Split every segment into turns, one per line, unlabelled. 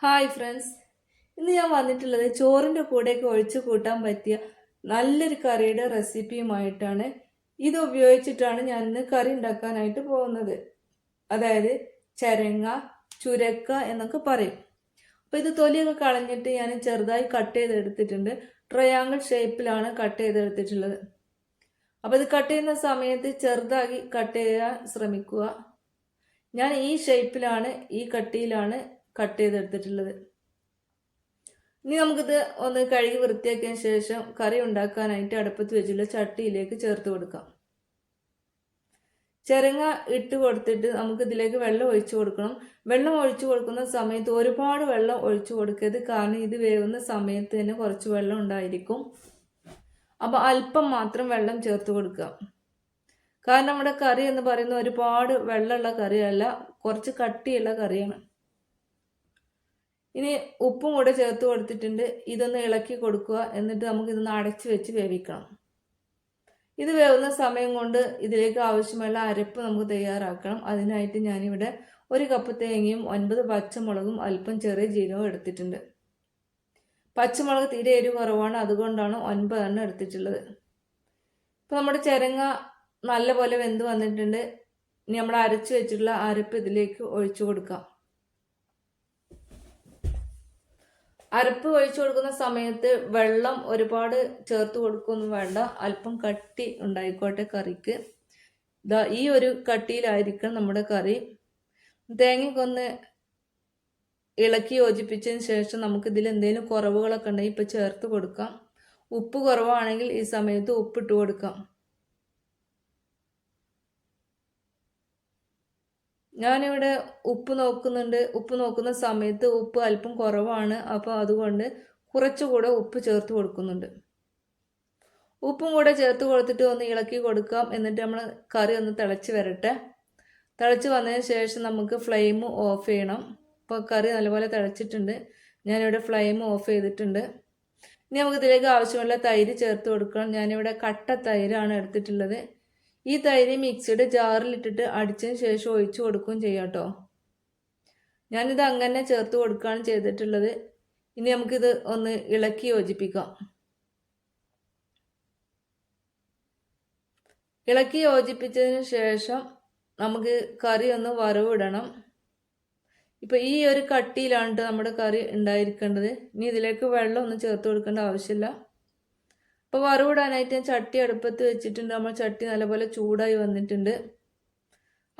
Hi friends, ഇന്ന് ഞാൻ വന്നിട്ടുള്ളത് ചോറിൻ്റെ കൂടെയൊക്കെ ഒഴിച്ചു കൂട്ടാൻ പറ്റിയ നല്ലൊരു കറിയുടെ റെസിപ്പിയുമായിട്ടാണ്. ഇത് ഉപയോഗിച്ചിട്ടാണ് ഞാൻ ഇന്ന് കറി ഉണ്ടാക്കാനായിട്ട് പോകുന്നത്. അതായത് ചരങ്ങ, ചുരക്ക എന്നൊക്കെ പറയും. അപ്പോൾ ഇത് തൊലിയൊക്കെ കളഞ്ഞിട്ട് ഞാൻ ചെറുതായി കട്ട് ചെയ്തെടുത്തിട്ടുണ്ട്. ട്രയാങ്കിൾ ഷേപ്പിലാണ് കട്ട് ചെയ്തെടുത്തിട്ടുള്ളത്. അപ്പോൾ ഇത് കട്ട് ചെയ്യുന്ന സമയത്ത് ചെറുതാക്കി കട്ട് ചെയ്യാൻ ശ്രമിക്കുക. ഞാൻ ഈ ഷേപ്പിലാണ്, ഈ കട്ടിയിലാണ് കട്ട് ചെയ്തെടുത്തിട്ടുള്ളത്. ഇനി നമുക്കിത് ഒന്ന് കഴുകി വൃത്തിയാക്കിയതിന് ശേഷം കറി ഉണ്ടാക്കാനായിട്ട് അടുപ്പത്ത് വെച്ചുള്ള ചട്ടിയിലേക്ക് ചേർത്ത് കൊടുക്കാം. ചിരങ്ങ ഇട്ട് കൊടുത്തിട്ട് നമുക്ക് ഇതിലേക്ക് വെള്ളം ഒഴിച്ചു കൊടുക്കണം. വെള്ളം ഒഴിച്ചു കൊടുക്കുന്ന സമയത്ത് ഒരുപാട് വെള്ളം ഒഴിച്ചു കൊടുക്കരുത്, കാരണം ഇത് വേവുന്ന സമയത്ത് തന്നെ കുറച്ച് വെള്ളം ഉണ്ടായിരിക്കും. അപ്പോൾ അല്പം മാത്രം വെള്ളം ചേർത്ത് കൊടുക്കുക. കാരണം നമ്മുടെ കറി എന്ന് പറയുന്നത് ഒരുപാട് വെള്ളമുള്ള കറിയല്ല, കുറച്ച് കട്ടിയുള്ള കറിയാണ്. ഇനി ഉപ്പും കൂടെ ചേർത്ത് കൊടുത്തിട്ടുണ്ട്. ഇതൊന്ന് ഇളക്കി കൊടുക്കുക. എന്നിട്ട് നമുക്ക് ഇതൊന്ന് അടച്ചു വെച്ച് വേവിക്കണം. ഇത് വേവുന്ന സമയം കൊണ്ട് ഇതിലേക്ക് ആവശ്യമുള്ള അരപ്പ് നമുക്ക് തയ്യാറാക്കണം. അതിനായിട്ട് ഞാനിവിടെ 1 കപ്പ് തേങ്ങയും 9 പച്ചമുളകും അല്പം ചെറിയ ജീരകവും എടുത്തിട്ടുണ്ട്. പച്ചമുളക് തീരെ എരിവ് കുറവാണ്, അതുകൊണ്ടാണ് 9 എണ്ണം എടുത്തിട്ടുള്ളത്. ഇപ്പം നമ്മുടെ ചിരങ്ങ നല്ലപോലെ വെന്ത് വന്നിട്ടുണ്ട്. ഇനി നമ്മൾ അരച്ചു വെച്ചിട്ടുള്ള അരപ്പ് ഇതിലേക്ക് ഒഴിച്ചു കൊടുക്കാം. അരപ്പ് ഒഴിച്ചു കൊടുക്കുന്ന സമയത്ത് വെള്ളം ഒരുപാട് ചേർത്ത് കൊടുക്കൊന്നും വേണ്ട, അല്പം കട്ടി ഉണ്ടായിക്കോട്ടെ കറിക്ക്. ഈ ഒരു കട്ടിയിലായിരിക്കണം നമ്മുടെ കറി. തേങ്ങയൊക്കെ ഇളക്കി യോജിപ്പിച്ചതിന് ശേഷം നമുക്ക് ഇതിൽ എന്തെങ്കിലും കുറവുകളൊക്കെ ഉണ്ടെങ്കിൽ ഇപ്പം ചേർത്ത് കൊടുക്കാം. ഉപ്പ് കുറവാണെങ്കിൽ ഈ സമയത്ത് ഉപ്പിട്ട് കൊടുക്കാം. ഞാനിവിടെ ഉപ്പ് നോക്കുന്നുണ്ട്. ഉപ്പ് നോക്കുന്ന സമയത്ത് ഉപ്പ് അല്പം കുറവാണ്, അപ്പോൾ അതുകൊണ്ട് കുറച്ചുകൂടെ ഉപ്പ് ചേർത്ത് കൊടുക്കുന്നുണ്ട്. ഉപ്പും കൂടെ ചേർത്ത് കൊടുത്തിട്ട് ഒന്ന് ഇളക്കി കൊടുക്കാം. എന്നിട്ട് നമ്മൾ കറി ഒന്ന് തിളച്ച് വരട്ടെ. തിളച്ച് വന്നതിന് ശേഷം നമുക്ക് ഫ്ലെയിം ഓഫ് ചെയ്യണം. ഇപ്പോൾ കറി നല്ലപോലെ തിളച്ചിട്ടുണ്ട്. ഞാനിവിടെ ഫ്ലെയിം ഓഫ് ചെയ്തിട്ടുണ്ട്. ഇനി നമുക്ക് ഇതിലേക്ക് ആവശ്യമുള്ള തൈര് ചേർത്ത് കൊടുക്കണം. ഞാനിവിടെ കട്ട തൈരാണ് എടുത്തിട്ടുള്ളത്. ഈ തൈര് മിക്സിയുടെ ജാറിലിട്ടിട്ട് അടിച്ചതിന് ശേഷം ഒഴിച്ചു കൊടുക്കുകയും ചെയ്യാം കേട്ടോ. ഞാനിത് അങ്ങനെ ചേർത്ത് കൊടുക്കുകയാണ് ചെയ്തിട്ടുള്ളത്. ഇനി നമുക്കിത് ഒന്ന് ഇളക്കി യോജിപ്പിക്കാം. ഇളക്കി യോജിപ്പിച്ചതിന് ശേഷം നമുക്ക് കറി ഒന്ന് വറവിടണം. ഇപ്പം ഈ ഒരു കട്ടിയിലാണ് നമ്മുടെ കറി ഉണ്ടായിരിക്കേണ്ടത്. ഇനി ഇതിലേക്ക് വെള്ളം ഒന്നും ചേർത്ത് കൊടുക്കേണ്ട ആവശ്യമില്ല. അപ്പോൾ വറവിടാനായിട്ട് ഞാൻ ചട്ടി അടുപ്പത്ത് വെച്ചിട്ടുണ്ട്. നമ്മൾ ചട്ടി നല്ലപോലെ ചൂടായി വന്നിട്ടുണ്ട്.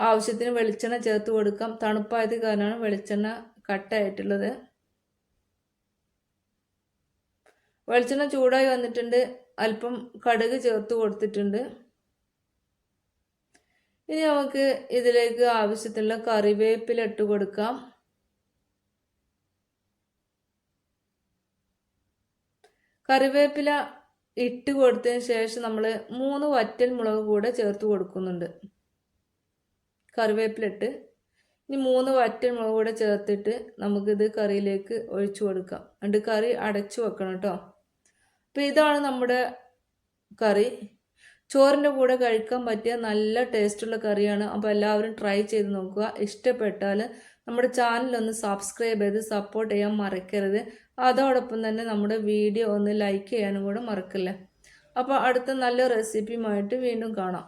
ആവശ്യത്തിന് വെളിച്ചെണ്ണ ചേർത്ത് കൊടുക്കാം. തണുപ്പായത് കാരണമാണ് വെളിച്ചെണ്ണ കട്ടായിട്ടുള്ളത്. വെളിച്ചെണ്ണ ചൂടായി വന്നിട്ടുണ്ട്. അല്പം കടുക് ചേർത്ത് കൊടുത്തിട്ടുണ്ട്. ഇനി നമുക്ക് ഇതിലേക്ക് ആവശ്യത്തിനുള്ള കറിവേപ്പില ഇട്ട് കൊടുക്കാം. കറിവേപ്പില ഇട്ട് കൊടുത്തതിന് ശേഷം നമ്മൾ 3 വറ്റൽ മുളക് കൂടെ ചേർത്ത് കൊടുക്കുന്നുണ്ട്. കറിവേപ്പില ഇട്ട് ഇനി 3 വറ്റൽ മുളക് കൂടെ ചേർത്തിട്ട് നമുക്കിത് കറിയിലേക്ക് ഒഴിച്ചു കൊടുക്കാം. എന്നിട്ട് കറി അടച്ചു വെക്കണം കേട്ടോ. അപ്പോൾ ഇതാണ് നമ്മുടെ കറി. ചോറിൻ്റെ കൂടെ കഴിക്കാൻ പറ്റിയ നല്ല ടേസ്റ്റുള്ള കറിയാണ്. അപ്പോൾ എല്ലാവരും ട്രൈ ചെയ്ത് നോക്കുക. ഇഷ്ടപ്പെട്ടാൽ നമ്മുടെ ചാനലൊന്ന് സബ്സ്ക്രൈബ് ചെയ്ത് സപ്പോർട്ട് ചെയ്യാൻ മറക്കരുത്. അതോടൊപ്പം തന്നെ നമ്മുടെ വീഡിയോ ഒന്ന് ലൈക്ക് ചെയ്യാനും കൂടെ മറക്കില്ല. അപ്പോൾ അടുത്ത നല്ല റെസിപ്പിയുമായിട്ട് വീണ്ടും കാണാം.